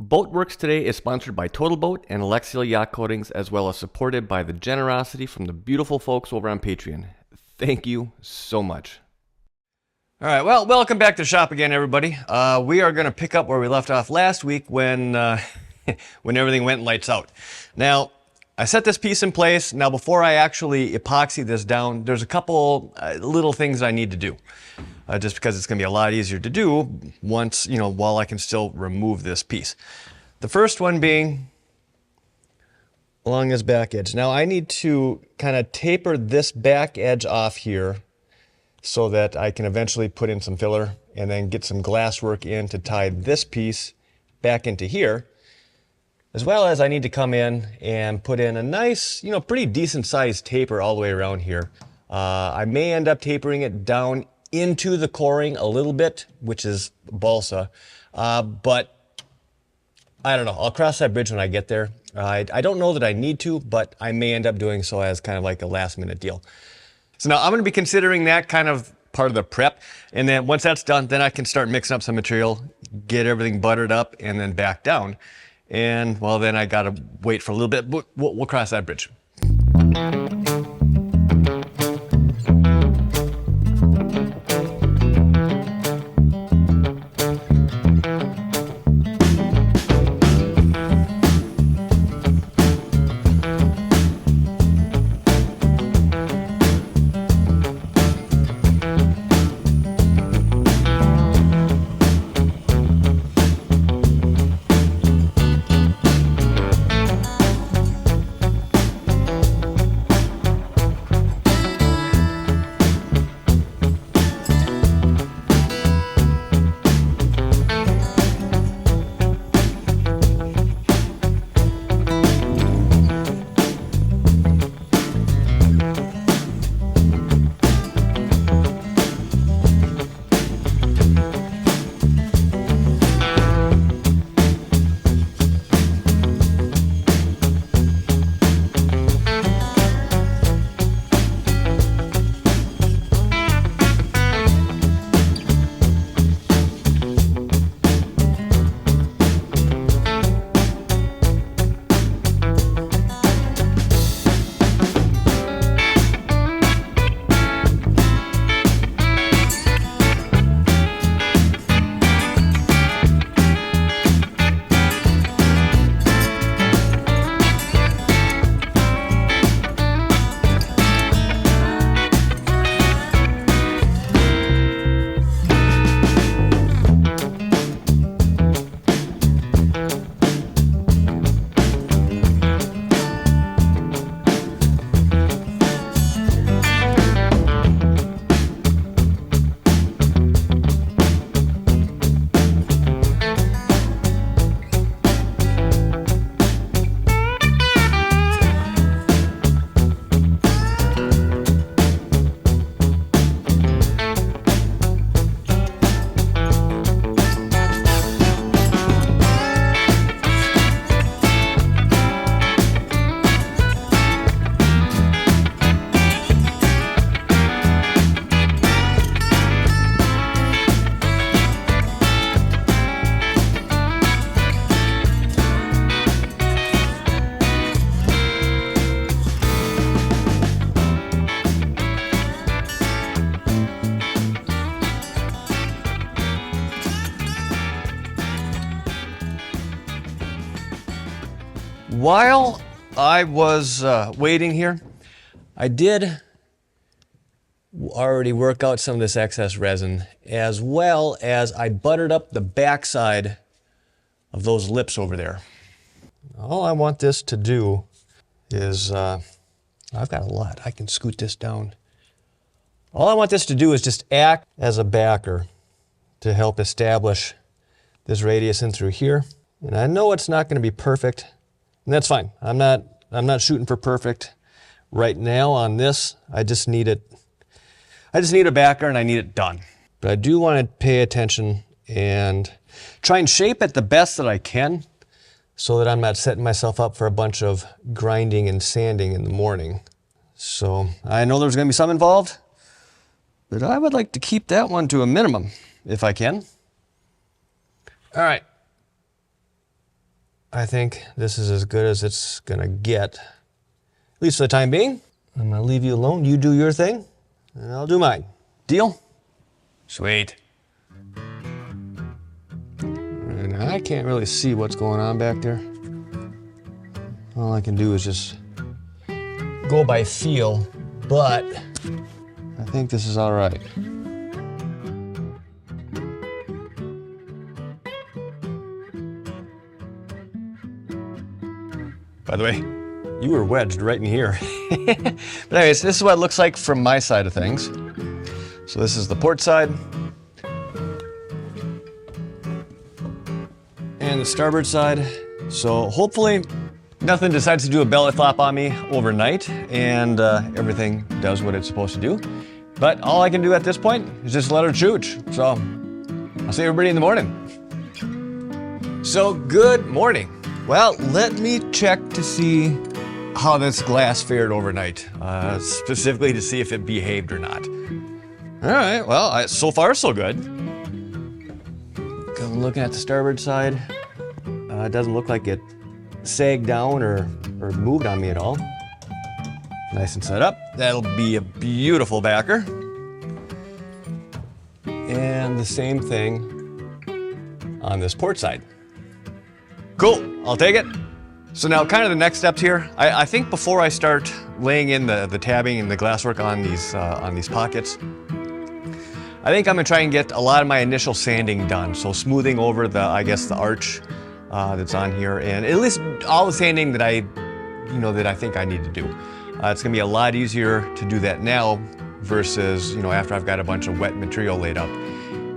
Boatworks today is sponsored by Total Boat and Alexial Yacht Coatings, as well as supported by the generosity from the beautiful folks over on Patreon. Thank you so much. All right, well, welcome back to the shop again, everybody. We are going to pick up where we left off last week when when everything went lights out. Now, I set this piece in place. Now, before I actually epoxy this down, there's a couple little things I need to do. Just because it's going to be a lot easier to do once, while I can still remove this piece. The first one being along this back edge. Now I need to kind of taper this back edge off here so that I can eventually put in some filler and then get some glass work in to tie this piece back into here. As well as I need to come in and put in a nice, pretty decent sized taper all the way around here. I may end up tapering it down into the coring a little bit, which is balsa, but I don't know. I'll cross that bridge when I get there. I don't know that I need to, but I may end up doing so as kind of like a last minute deal. So now I'm going to be considering that kind of part of the prep, and then once that's done, then I can start mixing up some material, get everything buttered up, and then back down. And well, then I got to wait for a little bit, but we'll cross that bridge. While I was waiting here, I did already work out some of this excess resin, as well as I buttered up the backside of those lips over there. All I want this to do is, I've got a lot, I can scoot this down. All I want this to do is just act as a backer to help establish this radius in through here. And I know it's not going to be perfect, and that's fine. I'm not shooting for perfect right now on this. I just need it. I just need a backer and I need it done. But I do want to pay attention and try and shape it the best that I can so that I'm not setting myself up for a bunch of grinding and sanding in the morning. So I know there's going to be some involved, but I would like to keep that one to a minimum if I can. All right. I think this is as good as it's gonna get, at least for the time being. I'm gonna leave you alone. You do your thing, and I'll do mine. Deal? Sweet. And I can't really see what's going on back there. All I can do is just go by feel, but I think this is all right. By the way, you were wedged right in here. But anyways, this is what it looks like from my side of things. So this is the port side. And the starboard side. So hopefully nothing decides to do a belly flop on me overnight and everything does what it's supposed to do. But all I can do at this point is just let her chooch. So I'll see everybody in the morning. So good morning. Well, let me check to see how this glass fared overnight, specifically to see if it behaved or not. All right, well, so far so good. I'm looking at the starboard side. It doesn't look like it sagged down or moved on me at all. Nice and set up. That'll be a beautiful backer. And the same thing on this port side. Cool, I'll take it. So now kind of the next steps here, I think before I start laying in the tabbing and the glasswork on these pockets, I think I'm gonna try and get a lot of my initial sanding done. So smoothing over the arch that's on here, and at least all the sanding that I think I need to do. It's gonna be a lot easier to do that now versus, after I've got a bunch of wet material laid up.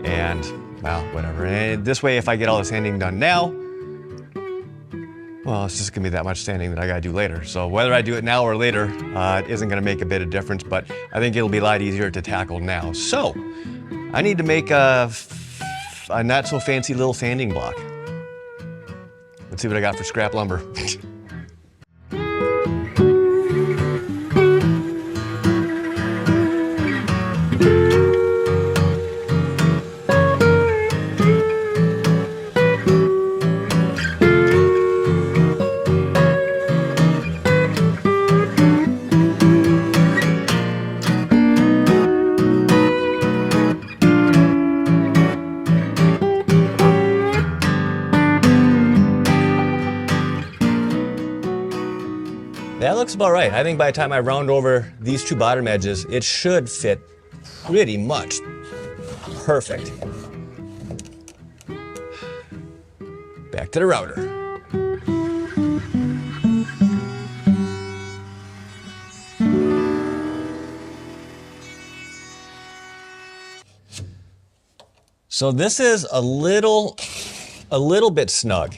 And, well, whatever. And this way, if I get all the sanding done now, well, it's just gonna be that much sanding that I gotta do later. So whether I do it now or later, it isn't gonna make a bit of difference, but I think it'll be a lot easier to tackle now. So I need to make a not so fancy little sanding block. Let's see what I got for scrap lumber. That looks about right. I think by the time I round over these two bottom edges, it should fit pretty much perfect. Back to the router. So this is a little bit snug,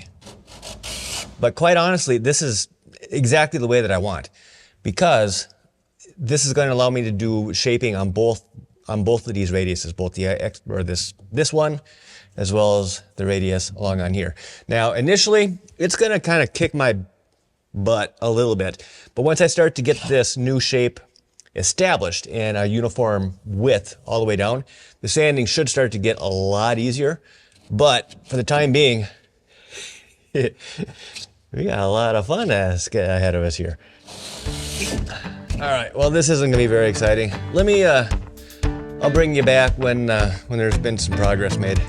but quite honestly, this is exactly the way that I want, because this is going to allow me to do shaping on both of these radiuses, both this one as well as the radius along on here. Now, initially, it's going to kind of kick my butt a little bit, but once I start to get this new shape established in a uniform width all the way down, the sanding should start to get a lot easier. But for the time being, we got a lot of fun ahead of us here. All right, well, this isn't gonna be very exciting. Let me, I'll bring you back when there's been some progress made.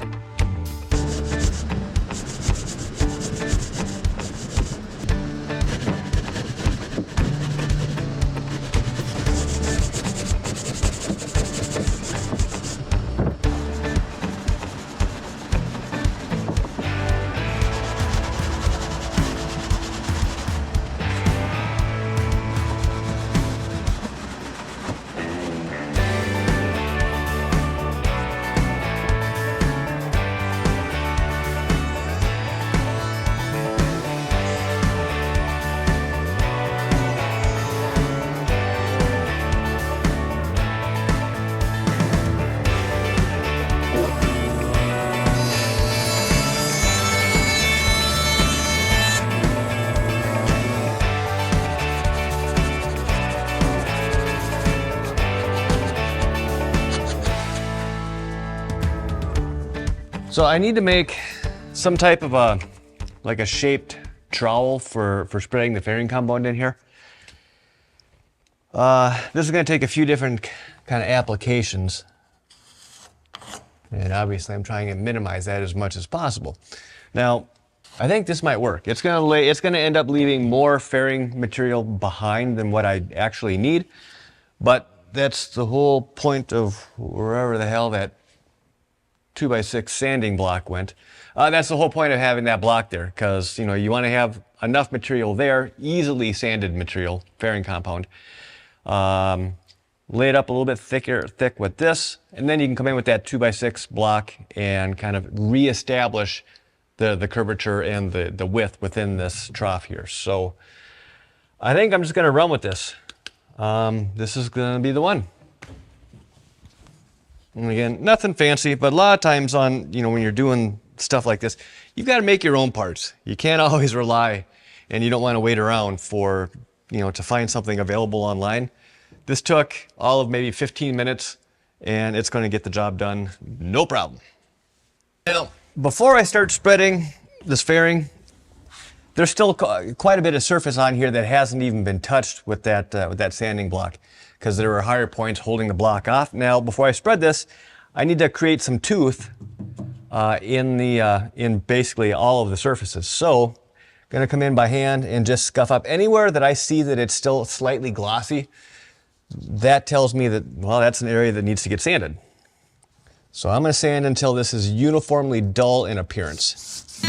So I need to make some type of like a shaped trowel for spreading the fairing compound in here. This is going to take a few different kind of applications. And obviously I'm trying to minimize that as much as possible. Now, I think this might work. It's going to end up leaving more fairing material behind than what I actually need. But that's the whole point of wherever the hell that 2x6 sanding block went. That's the whole point of having that block there, because you want to have enough material there, easily sanded material, fairing compound. Lay it up a little bit thick with this, and then you can come in with that 2x6 block and kind of reestablish the curvature and the width within this trough here. So I think I'm just going to run with this. This is going to be the one. And again, nothing fancy, but a lot of times when you're doing stuff like this, you've got to make your own parts. You can't always rely, and you don't want to wait around for, to find something available online. This took all of maybe 15 minutes, and it's going to get the job done, no problem. Now, before I start spreading this fairing, there's still quite a bit of surface on here that hasn't even been touched with that sanding block, because there are higher points holding the block off. Now, before I spread this, I need to create some tooth in basically all of the surfaces. So I'm going to come in by hand and just scuff up anywhere that I see that it's still slightly glossy. That tells me that, well, that's an area that needs to get sanded. So I'm going to sand until this is uniformly dull in appearance.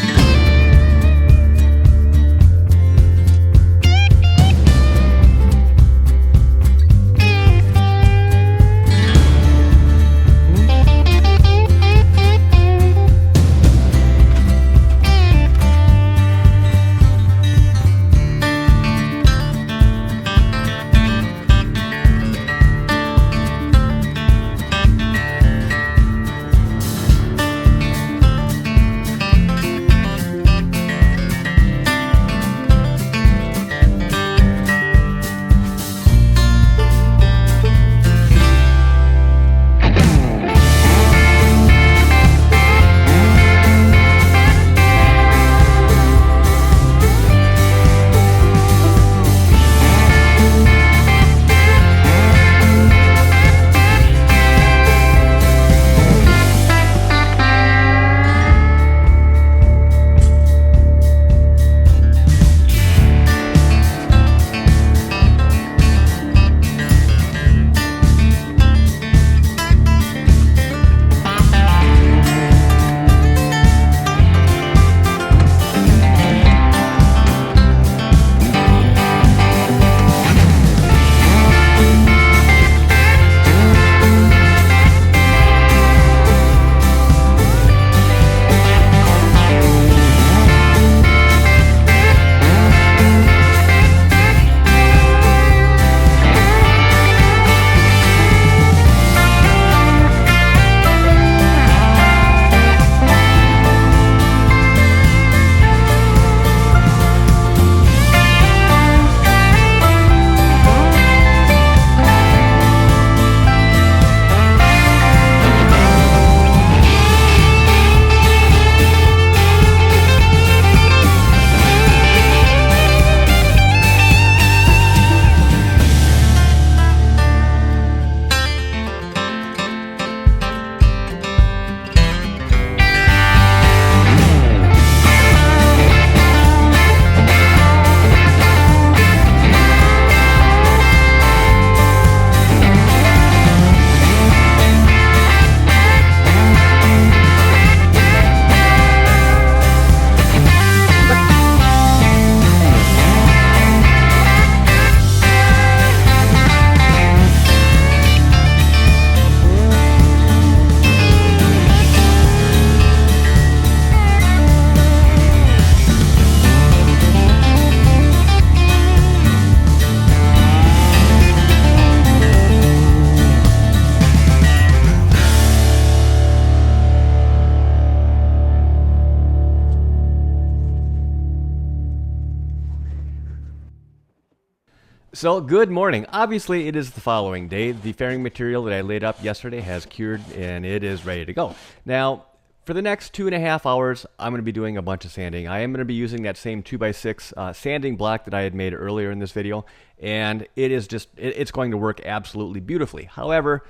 So, good morning. Obviously, it is the following day. The fairing material that I laid up yesterday has cured and it is ready to go. Now, for the next 2.5 hours, I'm going to be doing a bunch of sanding. I am going to be using that same 2x6 sanding block that I had made earlier in this video, and it's going to work absolutely beautifully. However,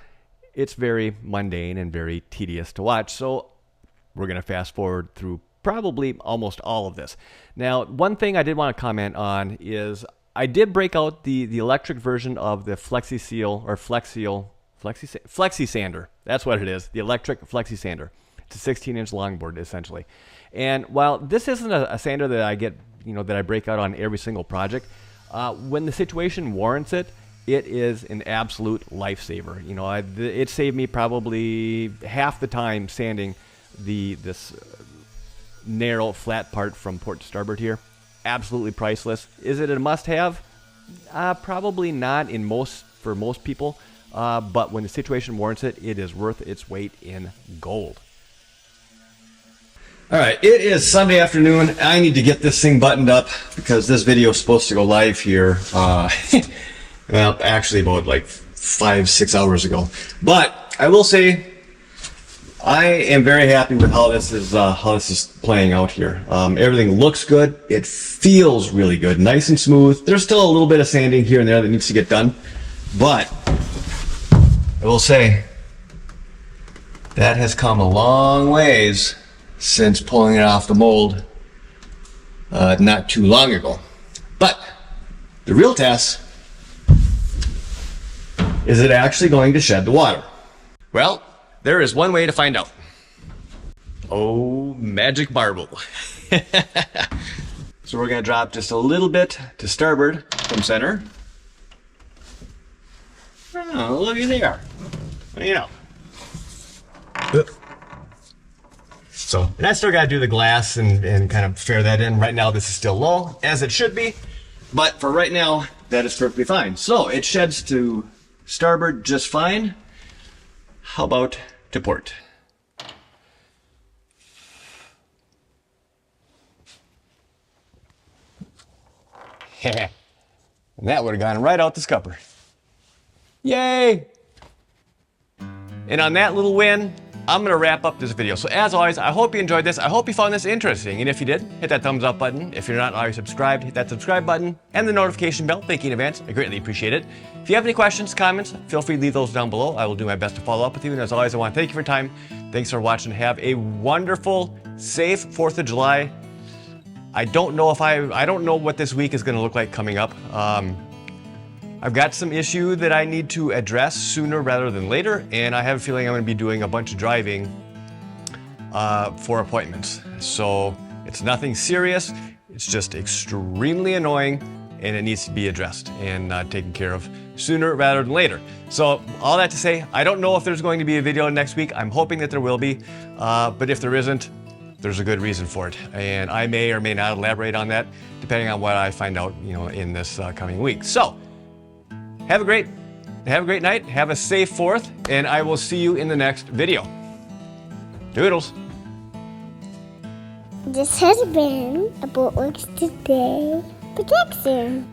it's very mundane and very tedious to watch, so we're going to fast forward through probably almost all of this. Now, one thing I did want to comment on is I did break out the electric version of the Flexi Sander. That's what it is, the electric Flexi Sander. It's a 16-inch longboard, essentially. And while this isn't a sander that I get, that I break out on every single project, when the situation warrants it, it is an absolute lifesaver. It saved me probably half the time sanding this narrow flat part from port to starboard here. Absolutely priceless. Is it a must-have? Probably not for most people, but when the situation warrants it, it is worth its weight in gold. All right, it is Sunday afternoon. I need to get this thing buttoned up because this video is supposed to go live here, well, actually about like 5-6 hours ago. But I will say, I am very happy with how this is playing out here. Everything looks good. It feels really good, nice and smooth. There's still a little bit of sanding here and there that needs to get done, but I will say that has come a long ways since pulling it off the mold not too long ago. But the real test is it actually going to shed the water? Well, there is one way to find out. Oh, magic marble. So we're going to drop just a little bit to starboard from center. Oh, look at there. So, and I still got to do the glass and kind of fair that in. Right now this is still low, as it should be. But for right now, that is perfectly fine. So it sheds to starboard just fine. How about to port? And that would have gone right out the scupper. Yay! And on that little win, I'm going to wrap up this video. So as always, I hope you enjoyed this. I hope you found this interesting. And if you did, hit that thumbs up button. If you're not already subscribed, hit that subscribe button and the notification bell. Thank you in advance. I greatly appreciate it. If you have any questions, comments, feel free to leave those down below. I will do my best to follow up with you. And as always, I want to thank you for your time. Thanks for watching. Have a wonderful, safe 4th of July. I don't know what this week is going to look like coming up. I've got some issue that I need to address sooner rather than later, and I have a feeling I'm going to be doing a bunch of driving for appointments. So it's nothing serious, it's just extremely annoying, and it needs to be addressed and taken care of sooner rather than later. So all that to say, I don't know if there's going to be a video next week. I'm hoping that there will be, but if there isn't, there's a good reason for it. And I may or may not elaborate on that, depending on what I find out, in this coming week. So, have a great night, have a safe 4th, and I will see you in the next video. Doodles. This has been a Boatworks Today production.